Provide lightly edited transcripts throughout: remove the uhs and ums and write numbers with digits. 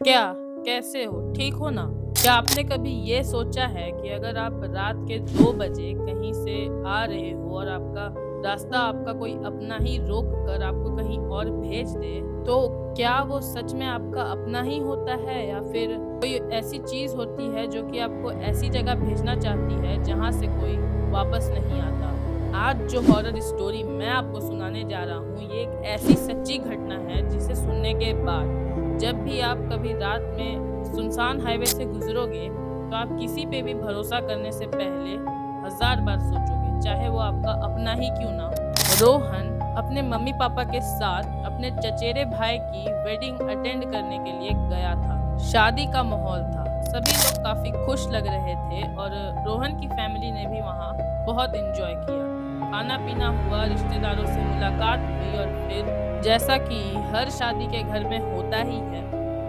क्या? कैसे हो? ठीक हो ना? क्या आपने कभी ये सोचा है कि अगर आप रात के 2 बजे कहीं से आ रहे हो और आपका रास्ता आपका कोई अपना ही रोक कर आपको कहीं और भेज दे, तो क्या वो सच में आपका अपना ही होता है या फिर कोई ऐसी चीज़ होती है जो कि आपको ऐसी जगह भेजना चाहती है जहाँ से कोई वापस नहीं आता? आज जो हॉरर स्टोरी मैं आपको सुनाने जा रहा हूँ, ये एक ऐसी सच्ची घटना है जिसे सुनने के बाद जब भी आप कभी रात में सुनसान हाईवे से गुजरोगे तो आप किसी पे भी भरोसा करने से पहले हजार बार सोचोगे, चाहे वो आपका अपना ही क्यों ना हो। रोहन अपने मम्मी पापा के साथ अपने चचेरे भाई की वेडिंग अटेंड करने के लिए गया था। शादी का माहौल था, सभी लोग काफी खुश लग रहे थे और रोहन की फैमिली ने भी वहाँ बहुत एंजॉय किया। खाना पीना हुआ, रिश्तेदारों से मुलाकात हुई और फिर जैसा कि हर शादी के घर में होता ही है,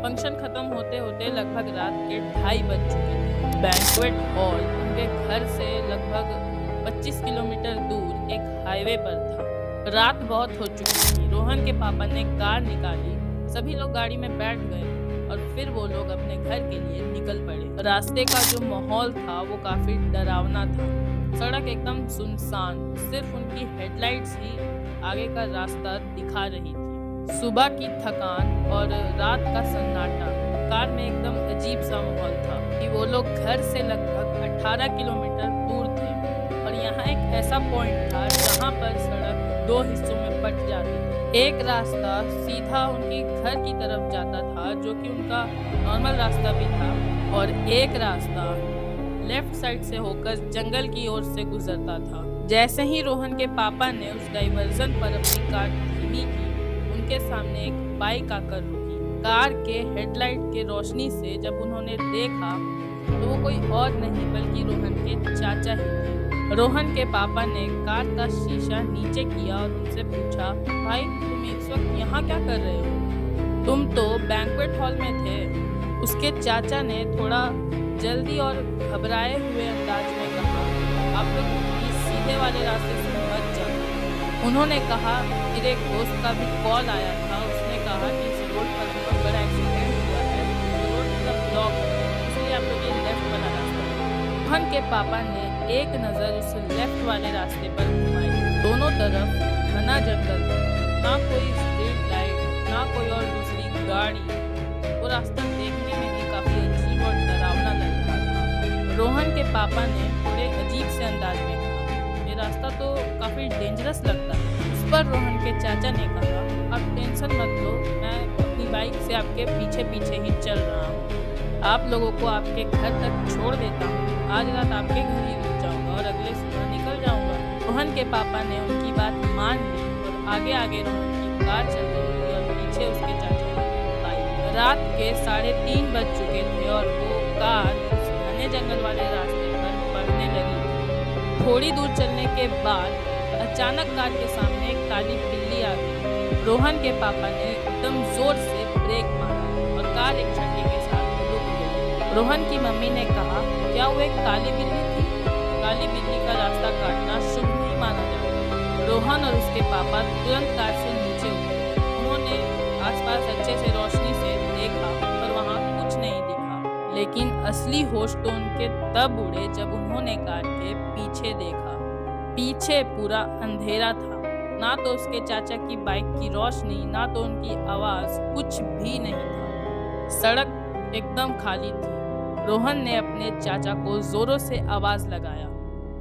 फंक्शन खत्म होते होते लगभग रात के 2:30 बज चुके थे। बैंक्वेट हॉल उनके घर से लगभग 25 किलोमीटर दूर एक हाईवे पर था। रात बहुत हो चुकी थी। रोहन के पापा ने कार निकाली, सभी लोग गाड़ी में बैठ गए और फिर वो लोग अपने घर के लिए निकल पड़े। रास्ते का जो माहौल था वो काफी डरावना था। सड़क एकदम सुनसान, सिर्फ उनकी हेडलाइट्स ही आगे का रास्ता दिखा रही थी। सुबह की थकान और रात का सन्नाटा कार में एकदम अजीब सा माहौल था कि वो लोग घर से लगभग 18 किलोमीटर दूर थे और यहाँ एक ऐसा पॉइंट था जहाँ पर सड़क दो हिस्सों में बट जाती थी। एक रास्ता सीधा उनके घर की तरफ जाता था जो कि उनका नॉर्मल रास्ता भी था और एक रास्ता लेफ्ट साइड से होकर जंगल की ओर से गुजरता था। जैसे ही रोहन के पापा ने उस डाइवर्जन पर अपनी कार धीमी की, उनके सामने एक बाइक आकर रुकी। कार के हेडलाइट के रोशनी से जब उन्होंने देखा तो वो कोई और नहीं बल्कि रोहन के चाचा ही थे। रोहन के पापा ने कार का शीशा नीचे किया और उनसे पूछा, भाई तुम इस वक्त यहाँ क्या कर रहे हो? तुम तो बैंक्वेट हॉल में थे। उसके चाचा ने थोड़ा जल्दी और घबराए हुए अंदाज में कहा, आप लोग प्लीज सीधे वाले रास्ते से मत जाओ। उन्होंने कहा, मेरे एक दोस्त का भी कॉल आया था, उसने कहा कि इस रोड पर बहुत बड़ा एक्सीडेंट हुआ है, तो रोड पूरा ब्लॉक है, इसलिए आप लोग ये लेफ्ट वाला रास्ता लो। रोहन के पापा ने एक नज़र उस लेफ्ट वाले रास्ते पर घुमाई। दोनों तरफ घना जंगल था, ना कोई स्ट्रीट लाइट, ना कोई और दूसरी गाड़ी। वो रास्ता देखने में ही काफी अजीब और डरावना लग रहा था। रोहन के पापा ने थोड़े अजीब से अंदाज में कहा, ये रास्ता तो काफी डेंजरस लगता है। उस पर रोहन के चाचा ने कहा, आप टेंशन मत लो, मैं अपनी बाइक से आपके पीछे पीछे ही चल रहा हूँ। आप लोगों को आपके घर तक छोड़ देता हूँ। आज रात आपके घर ही रुक जाऊंगा और अगले सुबह निकल जाऊंगा। रोहन के पापा ने उनकी बात मान ली और आगे आगे रोहन की कार चल रही थी और पीछे उसके चाचा की बाइक। रात के 3:30 बज चुके थे और वो कार उस घने जंगल वाले रास्ते पर बढ़ने लगी थी। थोड़ी दूर चलने के बाद अचानक कार के सामने एक काली बिल्ली आ गई। रोहन के पापा ने एकदम जोर से ब्रेक मारा और कार एक झटके के साथ रुक गई। रोहन की मम्मी ने कहा, क्या वो एक काली बिल्ली थी? काली बिल्ली का रास्ता काटना शुभ नहीं माना जाता। रोहन और उसके पापा तुरंत कार से नीचे उतरे। उन्होंने आसपास अच्छे से रोशनी से देखा पर वहाँ कुछ नहीं दिखा, लेकिन असली होश तो उनके तब उड़े जब उन्होंने कार के पीछे देखा। पीछे पूरा अंधेरा था, ना तो उसके चाचा की बाइक की रोशनी, ना तो उनकी आवाज, कुछ भी नहीं था। सड़क एकदम खाली थी। रोहन ने अपने चाचा को जोरों से आवाज लगाया,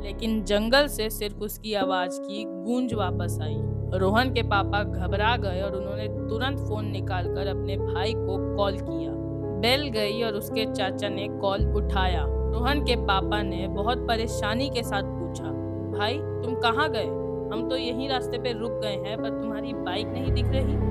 लेकिन जंगल से सिर्फ उसकी आवाज की गूंज वापस आई। रोहन के पापा घबरा गए और उन्होंने तुरंत फोन निकालकर अपने भाई को कॉल किया। बेल गई और उसके चाचा ने कॉल उठाया। रोहन के पापा ने बहुत परेशानी के साथ पूछा, भाई तुम कहाँ गए? हम तो यही रास्ते पे रुक गए हैं पर तुम्हारी बाइक नहीं दिख रही।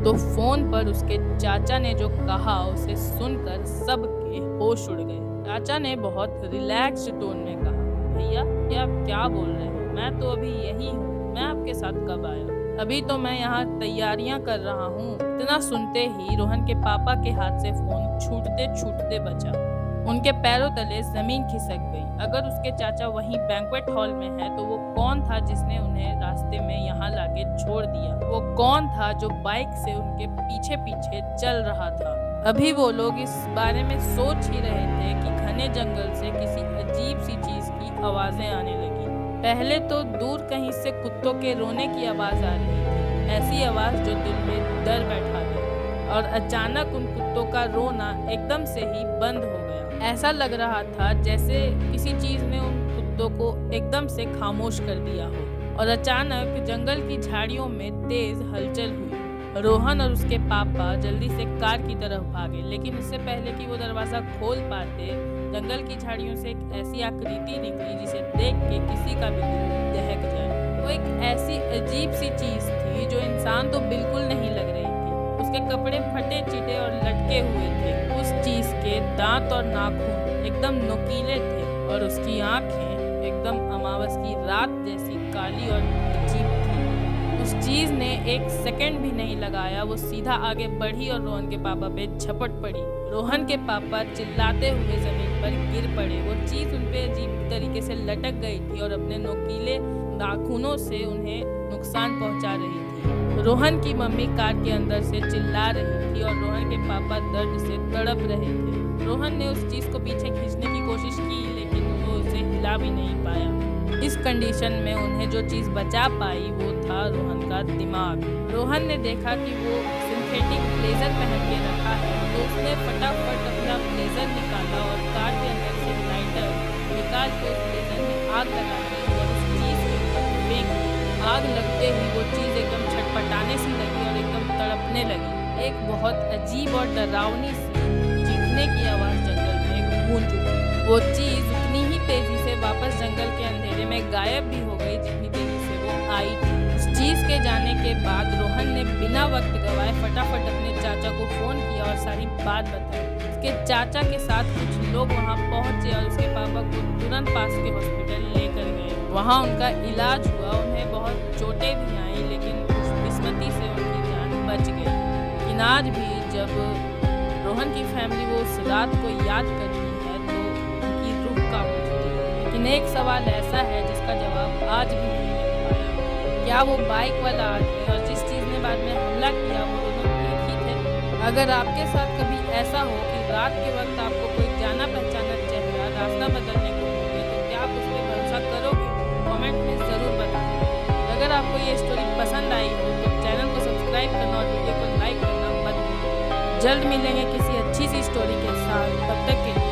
तो फोन पर उसके चाचा ने जो कहा उसे सुनकर सबके होश उड़ गए। चाचा ने बहुत रिलैक्स्ड टोन में कहा, भैया ये आप क्या बोल रहे हो? मैं तो अभी यही हूँ, मैं आपके साथ कब आया? अभी तो मैं यहाँ तैयारियां कर रहा हूँ। इतना सुनते ही रोहन के पापा के हाथ से फोन छूटते छूटते बचा। उनके पैरों तले जमीन खिसक गई। अगर उसके चाचा वहीं बैंक्वेट हॉल में है तो वो कौन था जिसने उन्हें रास्ते में यहाँ लाके छोड़ दिया? वो कौन था जो बाइक से उनके पीछे पीछे चल रहा था? अभी वो लोग इस बारे में सोच ही रहे थे कि घने जंगल से किसी अजीब सी चीज की आवाजें आने लगी। पहले तो दूर कहीं से कुत्तों के रोने की आवाज आ रही थी, ऐसी आवाज जो दिल में डर बैठा दे। और अचानक उन कुत्तों का रोना एकदम से ही बंद हो गया। ऐसा लग रहा था जैसे किसी चीज ने उन कुत्तों को एकदम से खामोश कर दिया हो। और अचानक जंगल की झाड़ियों में तेज हलचल हुई। रोहन और उसके पापा जल्दी से कार की तरफ भागे, लेकिन इससे पहले कि वो दरवाजा खोल पाते, जंगल की झाड़ियों से एक ऐसी आकृति निकली जिसे देख के किसी का भी दिल दहक जाए। वो एक ऐसी अजीब सी चीज थी जो इंसान तो बिल्कुल नहीं लग रही थी। उसके कपड़े फटे चिटे और लटके हुए थे। उस चीज के दांत और नाखून एकदम नुकीले थे और उसकी आंखें एकदम अमावस की रात जैसी काली और अजीब थी। उस चीज ने एक सेकंड भी नहीं लगाया, वो सीधा आगे बढ़ी और रोहन के पापा पे झपट पड़ी। रोहन के पापा चिल्लाते हुए जमीन पर गिर पड़े। वो चीज उनपे अजीब तरीके से लटक गई थी और अपने नुकीले नाखूनों से उन्हें नुकसान पहुंचा रही थी। रोहन की मम्मी कार के अंदर से चिल्ला रही थी और रोहन के पापा दर्द से तड़प रहे थे। रोहन ने उस चीज को पीछे खींचने की कोशिश की, लेकिन वो उसे हिला भी नहीं पाया। इस कंडीशन में उन्हें जो चीज बचा पाई वो था रोहन का दिमाग। रोहन ने देखा कि वो सिंथेटिक ब्लेजर पहन के रखा है, तो उसने फटाफट अपना ब्लेजर निकाला और कार के अंदर से लाइटर निकाल के उस ब्लेजर में आग लगा दी और उस चीज के ऊपर फेंक दी। आग लगते ही वो चीज एकदम छटपटाने सी लगी और एकदम तड़पने लगी। एक बहुत अजीब और डरावनी सी चीखने की आवाज जंगल में गूंज उठी। वो चीज उतनी ही तेजी से वापस जंगल के अंधेरे में गायब भी हो गई जितनी तेजी से वो आई थी। उस चीज के जाने के बाद रोहन ने बिना वक्त गवाए फटाफट अपने चाचा को फोन किया और सारी बात बताई। उसके चाचा के साथ कुछ लोग वहां पहुंचे और उसके पापा को तुरंत पास के हॉस्पिटल लेकर गए। वहां उनका इलाज हुआ। उन्हें बहुत चोटें भी आई, लेकिन किस्मती से उनकी जान बच गई। लेकिन आज भी जब रोहन की फैमिली वो उस रात को याद करती है तो उनकी रूह कांप उठती है। लेकिन एक सवाल ऐसा है जिसका जवाब आज भी नहीं मिल पाया। क्या वो बाइक वाला आदमी और जिस चीज ने बाद में हमला किया वो दोनों एक ही थे? अगर आपके साथ कभी ऐसा हो कि रात के वक्त आपको कोई जाना पहचाना चेहरा रास्ता बदलने को बोले, तो क्या आप उस पर भरोसा करोगे? कमेंट में जरूर बताएं। अगर आपको ये स्टोरी पसंद आई हो तो चैनल को सब्सक्राइब करना और वीडियो को लाइक करना मत भूलिए। जल्द मिलेंगे किसी अच्छी सी स्टोरी के साथ, तब तक के लिए